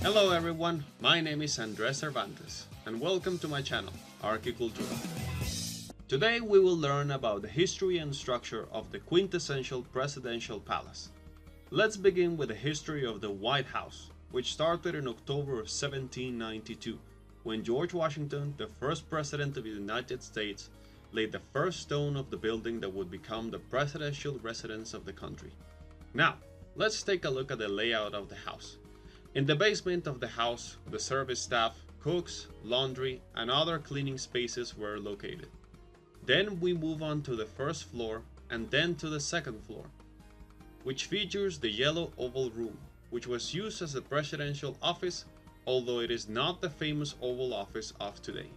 Hello everyone, my name is Andres Cervantes and welcome to my channel, Arquicultura. Today we will learn about the history and structure of the quintessential presidential palace. Let's begin with the history of the White House, which started in October of 1792, when George Washington, the first president of the United States, laid the first stone of the building that would become the presidential residence of the country. Now, let's take a look at the layout of the house. In the basement of the house, the service staff, cooks, laundry, and other cleaning spaces were located. Then we move on to the first floor and then to the second floor, which features the yellow oval room, which was used as the presidential office, although it is not the famous Oval Office of today.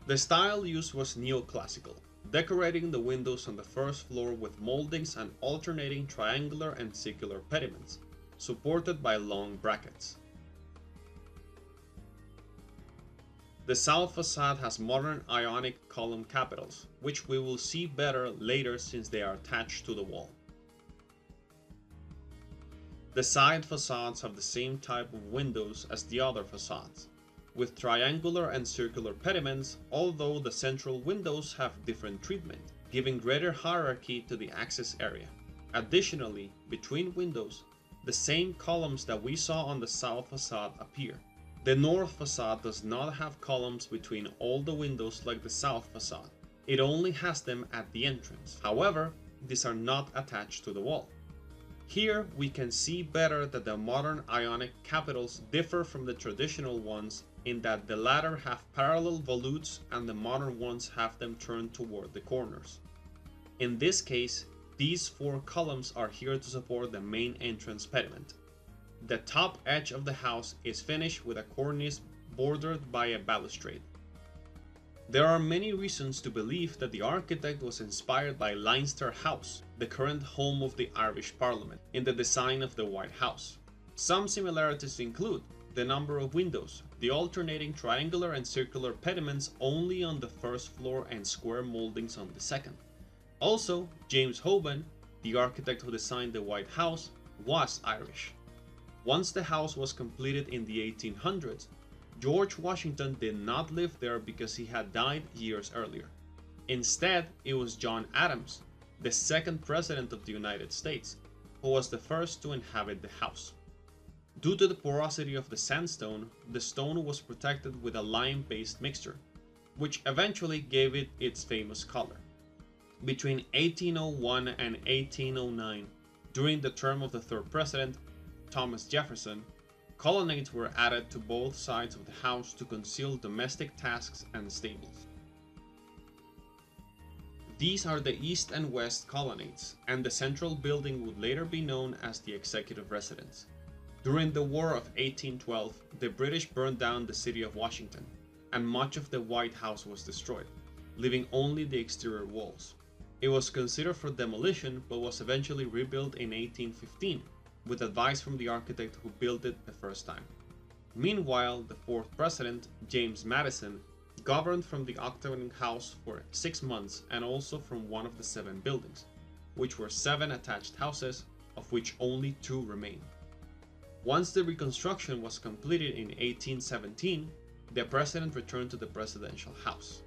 The style used was neoclassical, decorating the windows on the first floor with moldings and alternating triangular and circular pediments, supported by long brackets. The south facade has modern Ionic column capitals, which we will see better later since they are attached to the wall. The side facades have the same type of windows as the other facades, with triangular and circular pediments, although the central windows have different treatment, giving greater hierarchy to the access area. Additionally, between windows, the same columns that we saw on the south facade appear. The north facade does not have columns between all the windows like the south facade. It only has them at the entrance. However, these are not attached to the wall. Here we can see better that the modern Ionic capitals differ from the traditional ones in that the latter have parallel volutes and the modern ones have them turned toward the corners. In this case, these four columns are here to support the main entrance pediment. The top edge of the house is finished with a cornice bordered by a balustrade. There are many reasons to believe that the architect was inspired by Leinster House, the current home of the Irish Parliament, in the design of the White House. Some similarities include the number of windows, the alternating triangular and circular pediments only on the first floor and square moldings on the second. Also, James Hoban, the architect who designed the White House, was Irish. Once the house was completed in the 1800s, George Washington did not live there because he had died years earlier. Instead, it was John Adams, the second president of the United States, who was the first to inhabit the house. Due to the porosity of the sandstone, the stone was protected with a lime-based mixture, which eventually gave it its famous color. Between 1801 and 1809, during the term of the third president, Thomas Jefferson, colonnades were added to both sides of the house to conceal domestic tasks and stables. These are the east and west colonnades, and the central building would later be known as the executive residence. During the War of 1812, the British burned down the city of Washington, and much of the White House was destroyed, leaving only the exterior walls. It was considered for demolition but was eventually rebuilt in 1815, with advice from the architect who built it the first time. Meanwhile, the fourth president, James Madison, governed from the Octagon House for 6 months and also from one of the 7 buildings, which were 7 attached houses, of which only 2 remain. Once the reconstruction was completed in 1817, the president returned to the presidential house.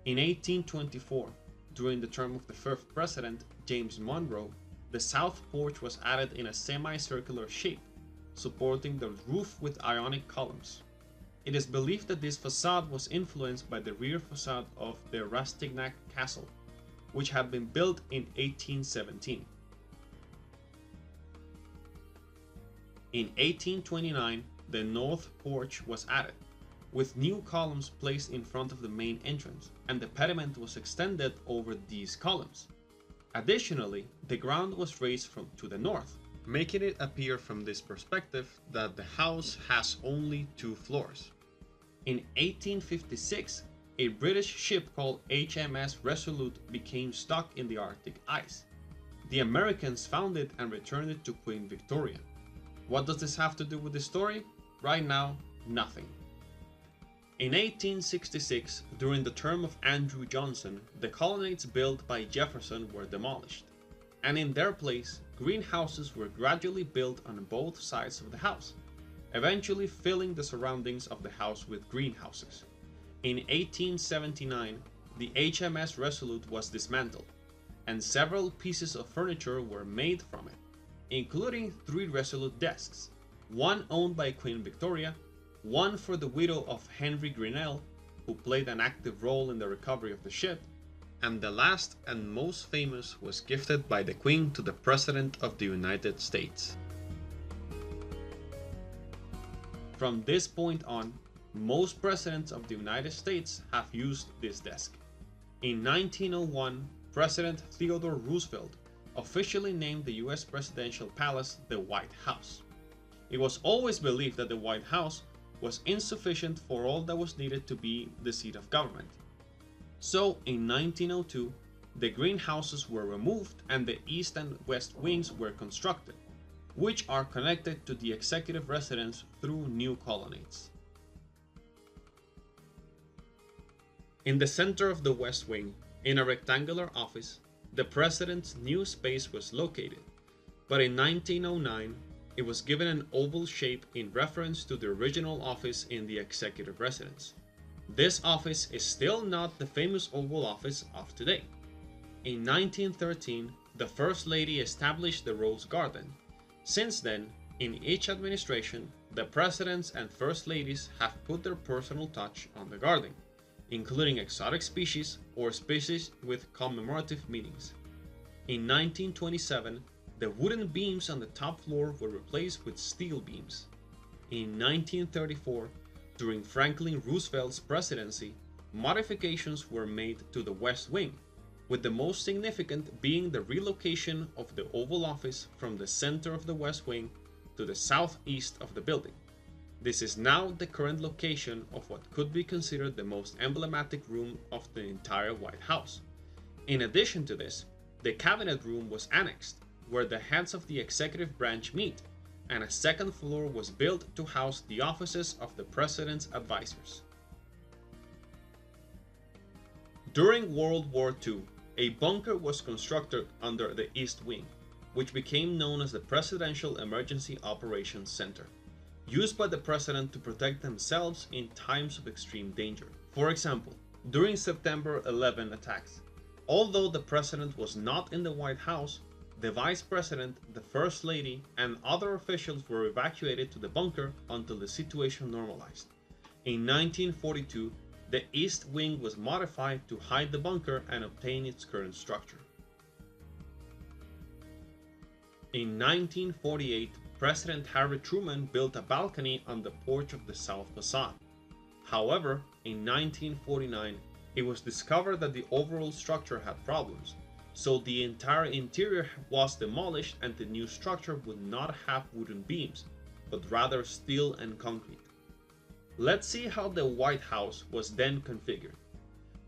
In 1824, during the term of the fifth president, James Monroe, the south porch was added in a semicircular shape, supporting the roof with Ionic columns. It is believed that this facade was influenced by the rear facade of the Rastignac Castle, which had been built in 1817. In 1829, the north porch was added, with new columns placed in front of the main entrance, and the pediment was extended over these columns. Additionally, the ground was raised to the north, making it appear from this perspective that the house has only 2 floors. In 1856, a British ship called HMS Resolute became stuck in the Arctic ice. The Americans found it and returned it to Queen Victoria. What does this have to do with the story? Right now, nothing. In 1866, during the term of Andrew Johnson, the colonnades built by Jefferson were demolished, and in their place, greenhouses were gradually built on both sides of the house, eventually filling the surroundings of the house with greenhouses. In 1879, the HMS Resolute was dismantled, and several pieces of furniture were made from it, including 3 Resolute Desks, one owned by Queen Victoria, one for the widow of Henry Grinnell, who played an active role in the recovery of the ship, and the last and most famous was gifted by the Queen to the President of the United States. From this point on, most presidents of the United States have used this desk. In 1901, President Theodore Roosevelt officially named the US presidential palace the White House. It was always believed that the White House was insufficient for all that was needed to be the seat of government. So in 1902, the greenhouses were removed and the east and west wings were constructed, which are connected to the executive residence through new colonnades. In the center of the west wing, in a rectangular office, the president's new space was located, but in 1909, it was given an oval shape in reference to the original office in the executive residence. This office is still not the famous Oval Office of today. In 1913, the First Lady established the Rose Garden. Since then, in each administration, the Presidents and First Ladies have put their personal touch on the garden, including exotic species or species with commemorative meanings. In 1927, the wooden beams on the top floor were replaced with steel beams. In 1934, during Franklin Roosevelt's presidency, modifications were made to the West Wing, with the most significant being the relocation of the Oval Office from the center of the West Wing to the southeast of the building. This is now the current location of what could be considered the most emblematic room of the entire White House. In addition to this, the Cabinet Room was annexed, where the heads of the executive branch meet, and a second floor was built to house the offices of the President's advisors. During World War II, a bunker was constructed under the East Wing, which became known as the Presidential Emergency Operations Center, used by the President to protect themselves in times of extreme danger. For example, during September 11 attacks, although the President was not in the White House, the Vice President, the First Lady, and other officials were evacuated to the bunker until the situation normalized. In 1942, the East Wing was modified to hide the bunker and obtain its current structure. In 1948, President Harry Truman built a balcony on the porch of the south facade. However, in 1949, it was discovered that the overall structure had problems, so the entire interior was demolished and the new structure would not have wooden beams, but rather steel and concrete. Let's see how the White House was then configured.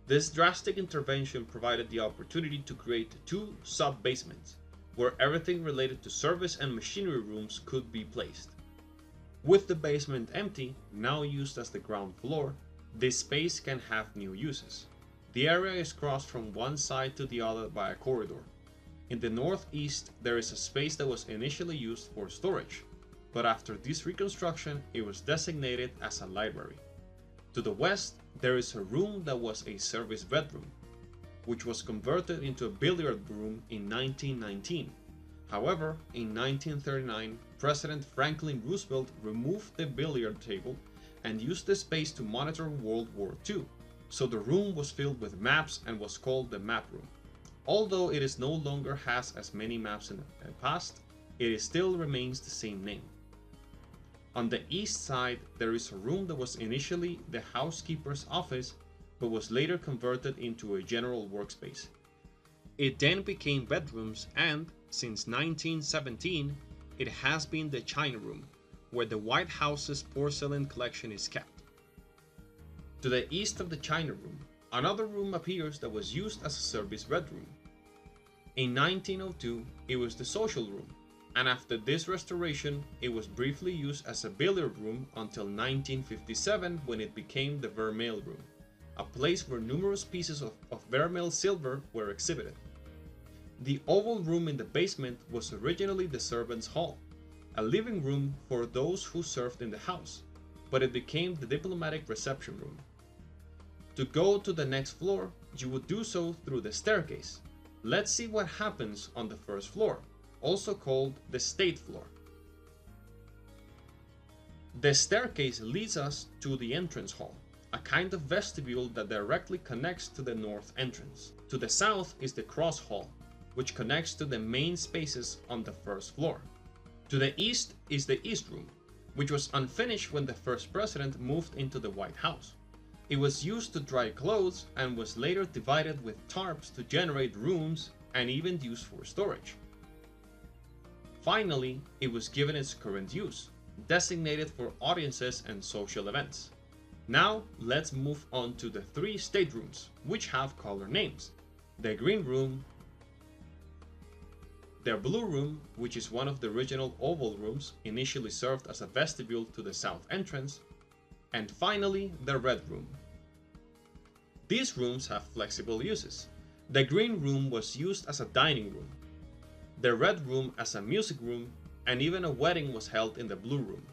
This drastic intervention provided the opportunity to create 2 sub-basements, where everything related to service and machinery rooms could be placed. With the basement empty, now used as the ground floor, this space can have new uses. The area is crossed from one side to the other by a corridor. In the northeast, there is a space that was initially used for storage, but after this reconstruction, it was designated as a library. To the west, there is a room that was a service bedroom, which was converted into a billiard room in 1919. However, in 1939, President Franklin Roosevelt removed the billiard table and used the space to monitor World War II, so the room was filled with maps and was called the Map Room. Although it is no longer has as many maps in the past, it still remains the same name. On the east side, there is a room that was initially the housekeeper's office, but was later converted into a general workspace. It then became bedrooms and, since 1917, it has been the China Room, where the White House's porcelain collection is kept. To the east of the China Room, another room appears that was used as a service bedroom. In 1902, it was the social room, and after this restoration, it was briefly used as a billiard room until 1957 when it became the Vermeil Room, a place where numerous pieces of Vermeil silver were exhibited. The oval room in the basement was originally the servants' hall, a living room for those who served in the house, but it became the diplomatic reception room. To go to the next floor, you would do so through the staircase. Let's see what happens on the first floor, also called the state floor. The staircase leads us to the entrance hall, a kind of vestibule that directly connects to the north entrance. To the south is the cross hall, which connects to the main spaces on the first floor. To the east is the East Room, which was unfinished when the first president moved into the White House. It was used to dry clothes and was later divided with tarps to generate rooms and even used for storage. Finally, it was given its current use, designated for audiences and social events. Now, let's move on to the three staterooms, which have color names. The Green Room, the Blue Room, which is one of the original oval rooms, initially served as a vestibule to the south entrance, and finally, the Red Room. These rooms have flexible uses. The Green Room was used as a dining room, the Red Room as a music room, and even a wedding was held in the Blue Room.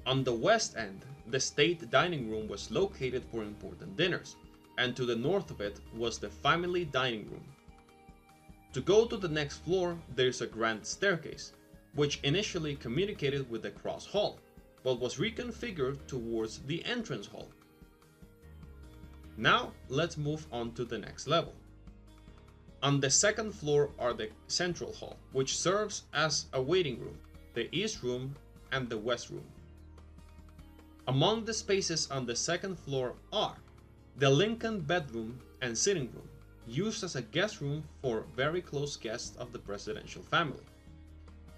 On the west end, the State Dining Room was located for important dinners, and to the north of it was the Family Dining Room. To go to the next floor, there is a grand staircase, which initially communicated with the Cross Hall, but was reconfigured towards the entrance hall. Now, let's move on to the next level. On the second floor are the Central Hall, which serves as a waiting room, the East Room, and the West Room. Among the spaces on the second floor are the Lincoln Bedroom and Sitting Room, used as a guest room for very close guests of the presidential family.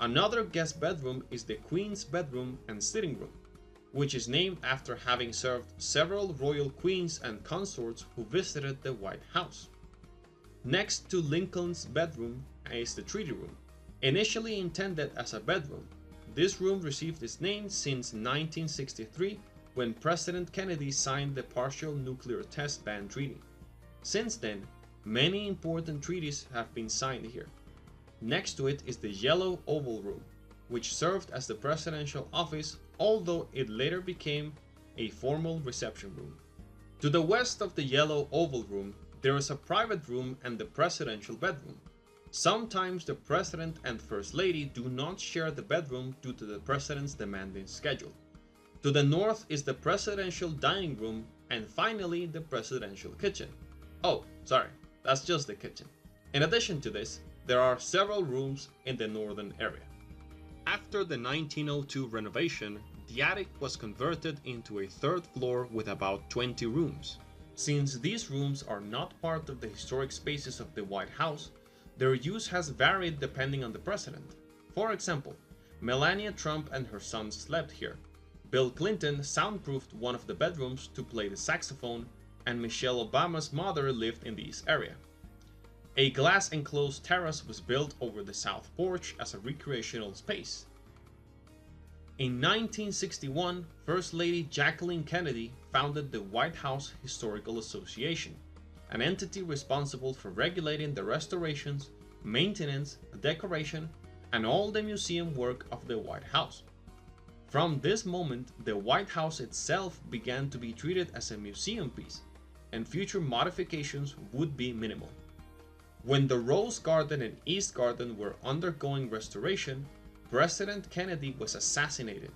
Another guest bedroom is the Queen's Bedroom and Sitting Room, which is named after having served several royal queens and consorts who visited the White House. Next to Lincoln's bedroom is the Treaty Room. Initially intended as a bedroom, this room received its name since 1963 when President Kennedy signed the Partial Nuclear Test Ban Treaty. Since then, many important treaties have been signed here. Next to it is the Yellow Oval Room, which served as the presidential office, although it later became a formal reception room. To the west of the Yellow Oval Room, there is a private room and the presidential bedroom. Sometimes the president and first lady do not share the bedroom due to the president's demanding schedule. To the north is the presidential dining room and finally the presidential kitchen. Oh, sorry, that's just the kitchen. In addition to this, there are several rooms in the northern area. After the 1902 renovation, the attic was converted into a third floor with about 20 rooms. Since these rooms are not part of the historic spaces of the White House, their use has varied depending on the president. For example, Melania Trump and her son slept here. Bill Clinton soundproofed one of the bedrooms to play the saxophone, and Michelle Obama's mother lived in this area. A glass-enclosed terrace was built over the south porch as a recreational space. In 1961, First Lady Jacqueline Kenedy founded the White House Historical Association, an entity responsible for regulating the restorations, maintenance, decoration, and all the museum work of the White House. From this moment, the White House itself began to be treated as a museum piece, and future modifications would be minimal. When the Rose Garden and East Garden were undergoing restoration, President Kennedy was assassinated,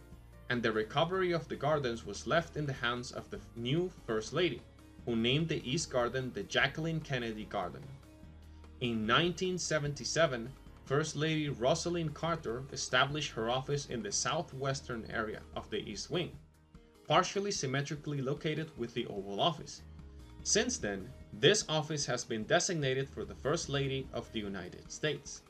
and the recovery of the gardens was left in the hands of the new First Lady, who named the East Garden the Jacqueline Kennedy Garden. In 1977, First Lady Rosalynn Carter established her office in the southwestern area of the East Wing, partially symmetrically located with the Oval Office. Since then, this office has been designated for the First Lady of the United States.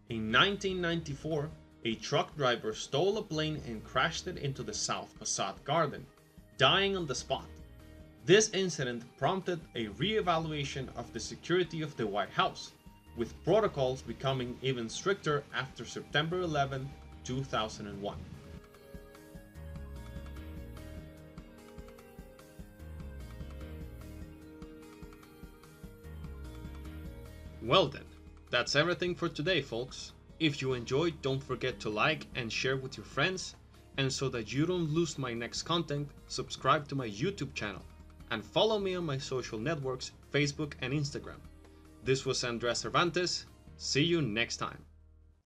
In 1994, a truck driver stole a plane and crashed it into the South Passat Garden, dying on the spot. This incident prompted a re-evaluation of the security of the White House, with protocols becoming even stricter after September 11, 2001. Well then, that's everything for today, folks. If you enjoyed, don't forget to like and share with your friends, and so that you don't lose my next content, subscribe to my YouTube channel, and follow me on my social networks, Facebook and Instagram. This was Andres Cervantes. See you next time.